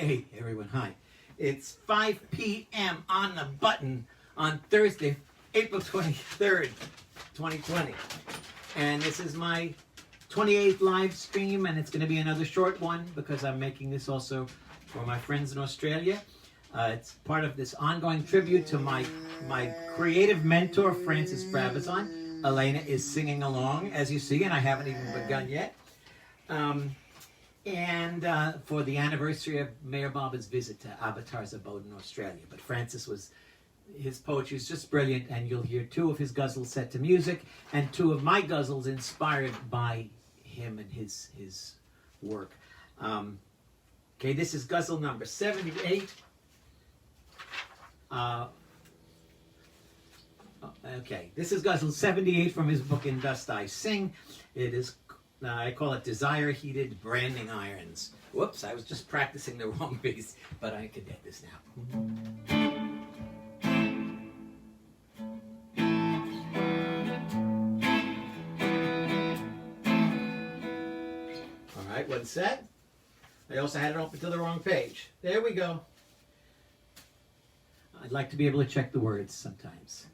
Hey everyone, hi. It's 5 p.m. on the button on Thursday, April 23rd, 2020. And this is my 28th live stream, and it's going to be another short one because I'm making this also for my friends in Australia. It's part of this ongoing tribute to my creative mentor, Francis Brabazon. Elena is singing along, as you see, and I haven't even begun yet. And for the anniversary of Mayor Barber's visit to Avatar's abode in Australia. But his poetry is just brilliant, and you'll hear 2 of his ghazals set to music and 2 of my ghazals inspired by him and his work. Okay, this is ghazal number 78. Okay, this is ghazal 78 from his book In Dust I Sing. It is I call it Desire Heated Branding Irons. Whoops, I was just practicing the wrong piece, but I could get this now. All right, one set. I also had it open to the wrong page. There we go. I'd like to be able to check the words sometimes.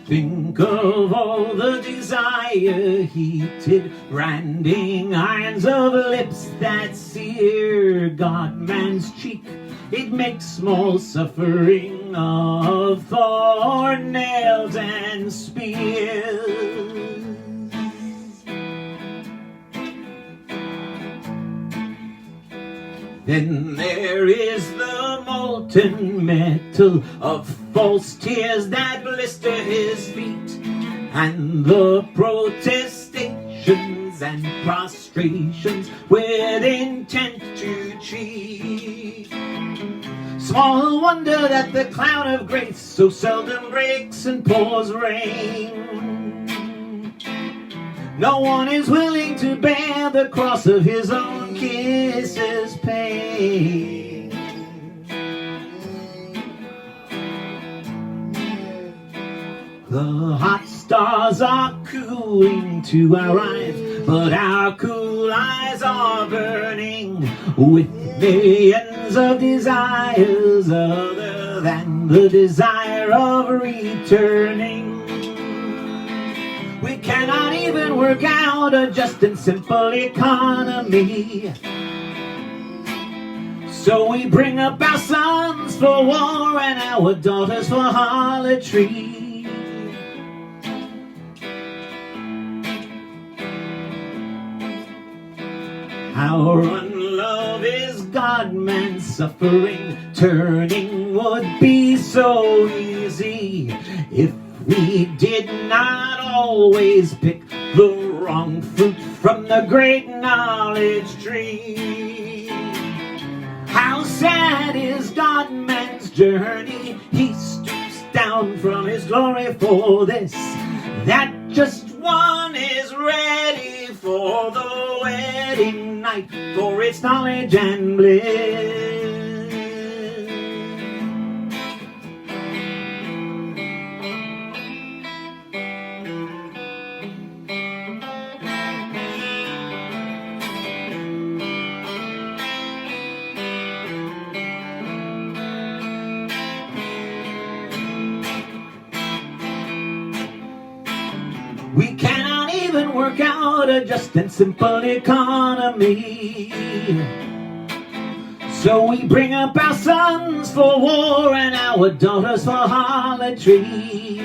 Think of all the desire-heated branding irons of lips that sear God-man's cheek. It makes small suffering of thorn nails and spears. Then there is the molten metal of false tears that blister his feet, and the protestations and prostrations with intent to cheat. Small wonder that the cloud of grace so seldom breaks and pours rain. No one is willing to bear the cross of his own kisses' pain. The hot stars are cooling to our eyes, but our cool eyes are burning with millions of desires other than the desire of returning. We cannot even work out a just and simple economy. So we bring up our sons for war and our daughters for harlotry. Our unlove is God-man's suffering. Turning would be so easy if we did not always pick the wrong fruit from the great knowledge tree. How sad is God-man's journey. He stoops down from his glory for this, that just one is ready for the wedding night, for its knowledge and bliss. We cannot even work out a just and simple economy. So we bring up our sons for war and our daughters for harlotry.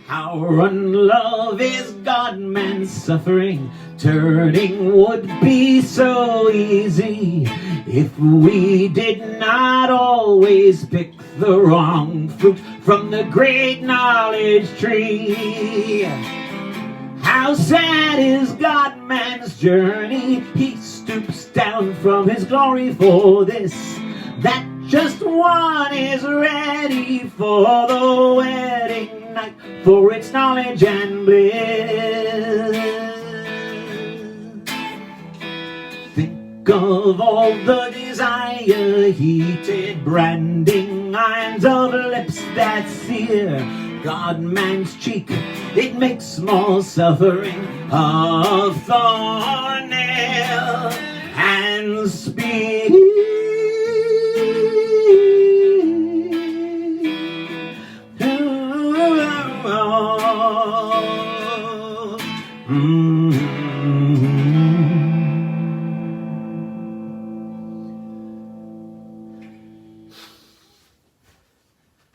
Our unlove is God-man's suffering. Turning would be so easy if we did not always pick the wrong fruit from the great knowledge tree. How sad is God-man's journey. He stoops down from his glory for this, that just one is ready for the wedding night, for its knowledge and bliss. Think of all the desire, heated branding irons of lips that sear God-man's cheek. It makes small suffering a thorn-nail and speak.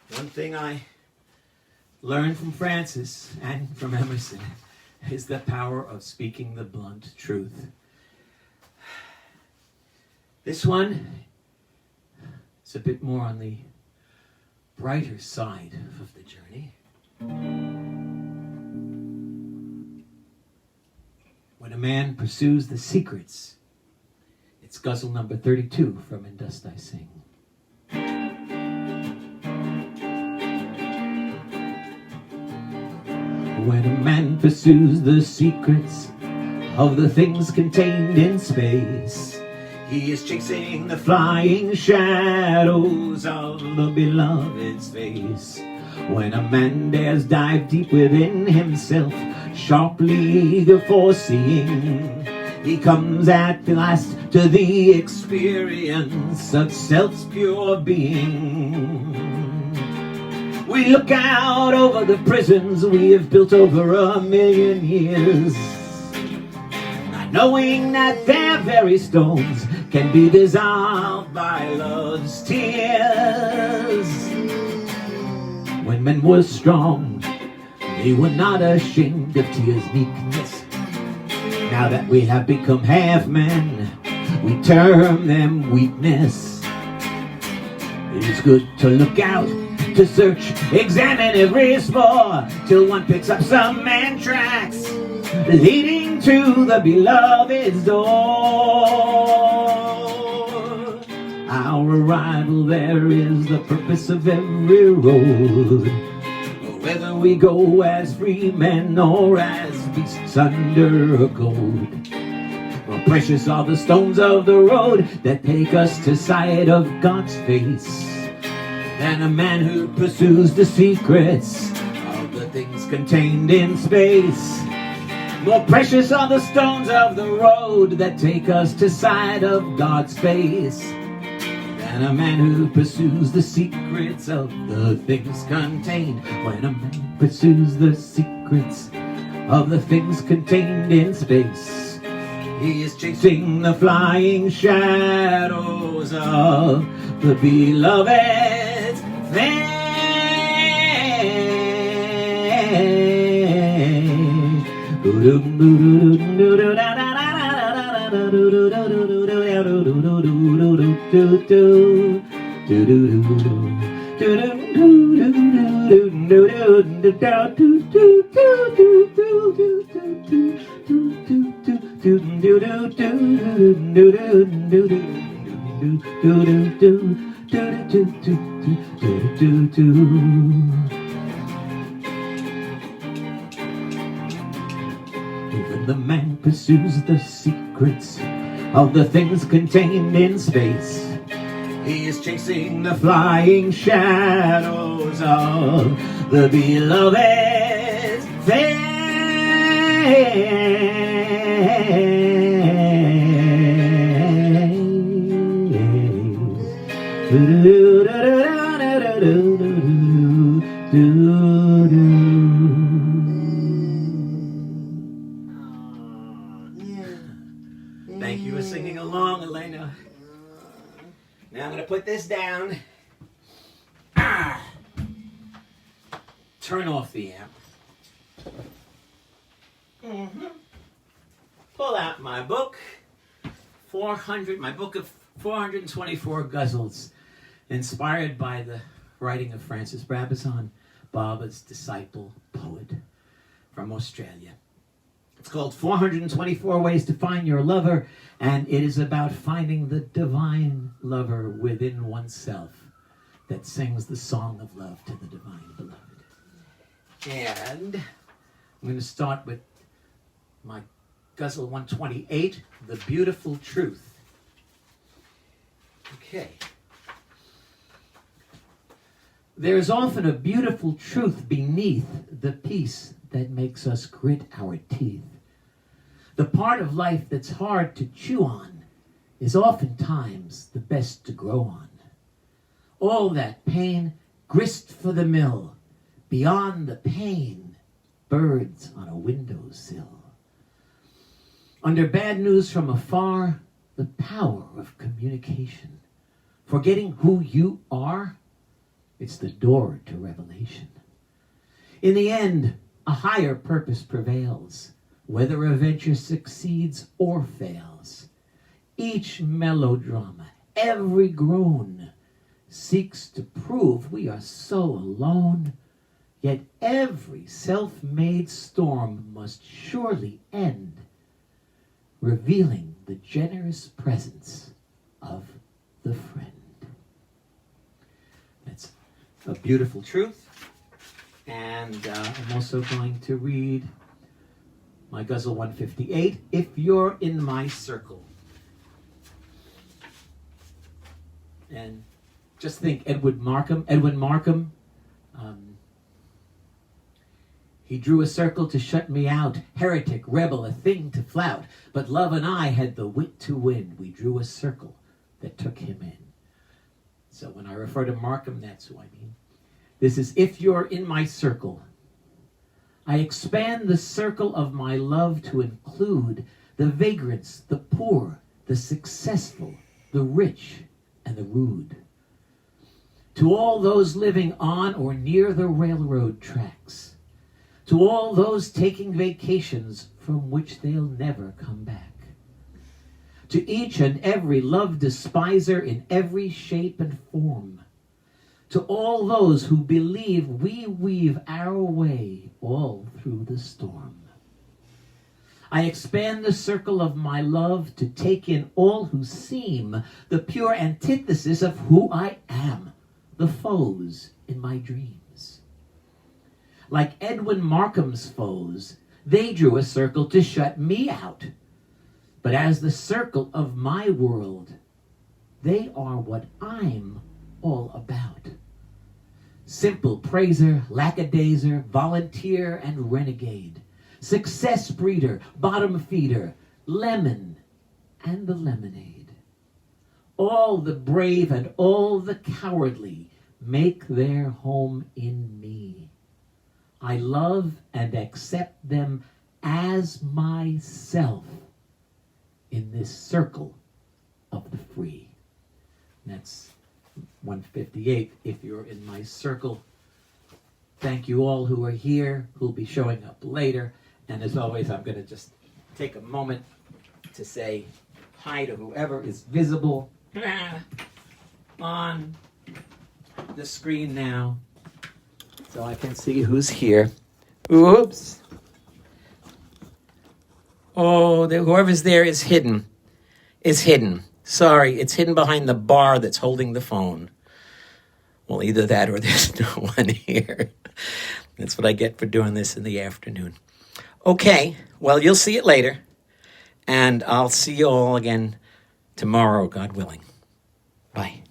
One thing I learned from Francis and from Emerson is the power of speaking the blunt truth. This one is a bit more on the brighter side of the journey. When a man pursues the secrets, it's ghazal number 32 from In Dust I Sing. When a man pursues the secrets of the things contained in space, he is chasing the flying shadows of the beloved's face. When a man dares dive deep within himself, sharply eager for seeing, he comes at last to the experience of self's pure being. We look out over the prisons we have built over 1,000,000 years, not knowing that their very stones can be dissolved by love's tears. When men were strong, they were not ashamed of tears' meekness. Now that we have become half men, we term them weakness. It is good to look out, to search, examine every spore, till one picks up some man tracks leading to the beloved's door. Our arrival there is the purpose of every road, whether we go as free men or as beasts under a code. More precious are the stones of the road that take us to sight of God's face than a man who pursues the secrets of the things contained in space. More precious are the stones of the road that take us to sight of God's face than a man who pursues the secrets of the things contained. When a man pursues the secrets of the things contained in space, he is chasing the flying shadows of the beloved's face. When the man pursues the secrets of the things contained in space, he is chasing the flying shadows of the beloved's face. Thank you for singing along, Elena. Now I'm going to put this down. Turn off the amp. Pull out my book. My book of 424 ghazals, inspired by the writing of Francis Brabazon, Baba's disciple poet from Australia. It's called 424 Ways to Find Your Lover, and it is about finding the divine lover within oneself that sings the song of love to the divine beloved. And I'm going to start with my ghazal 128, The Beautiful Truth. Okay. There is often a beautiful truth beneath the peace that makes us grit our teeth. The part of life that's hard to chew on is oftentimes the best to grow on. All that pain, grist for the mill. Beyond the pain, birds on a windowsill. Under bad news from afar, the power of communication. Forgetting who you are, it's the door to revelation. In the end, a higher purpose prevails, whether a venture succeeds or fails. Each melodrama, every groan, seeks to prove we are so alone, yet every self-made storm must surely end, revealing the generous presence of the friend. That's a beautiful truth. And I'm also going to read my ghazal 158, If You're in My Circle. And just think, Edwin Markham, he drew a circle to shut me out, heretic, rebel, a thing to flout. But love and I had the wit to win. We drew a circle that took him in. So when I refer to Markham, that's who I mean. This is, if you're in my circle. I expand the circle of my love to include the vagrants, the poor, the successful, the rich, and the rude. To all those living on or near the railroad tracks. To all those taking vacations from which they'll never come back. To each and every love despiser in every shape and form. To all those who believe we weave our way all through the storm. I expand the circle of my love to take in all who seem the pure antithesis of who I am, the foes in my dreams. Like Edwin Markham's foes, they drew a circle to shut me out. But as the circle of my world, they are what I'm all about. Simple praiser, lackadaisier, volunteer, and renegade. Success breeder, bottom feeder, lemon, and the lemonade. All the brave and all the cowardly make their home in me. I love and accept them as myself in this circle of the free. And that's 158, if you're in my circle. Thank you all who are here, who'll be showing up later. And as always, I'm going to just take a moment to say hi to whoever is visible on the screen now, so I can see who's here. Oops. Oh, whoever's there is hidden. Sorry, it's hidden behind the bar that's holding the phone. Well, either that or there's no one here. That's what I get for doing this in the afternoon. Okay, well, you'll see it later. And I'll see you all again tomorrow, God willing. Bye.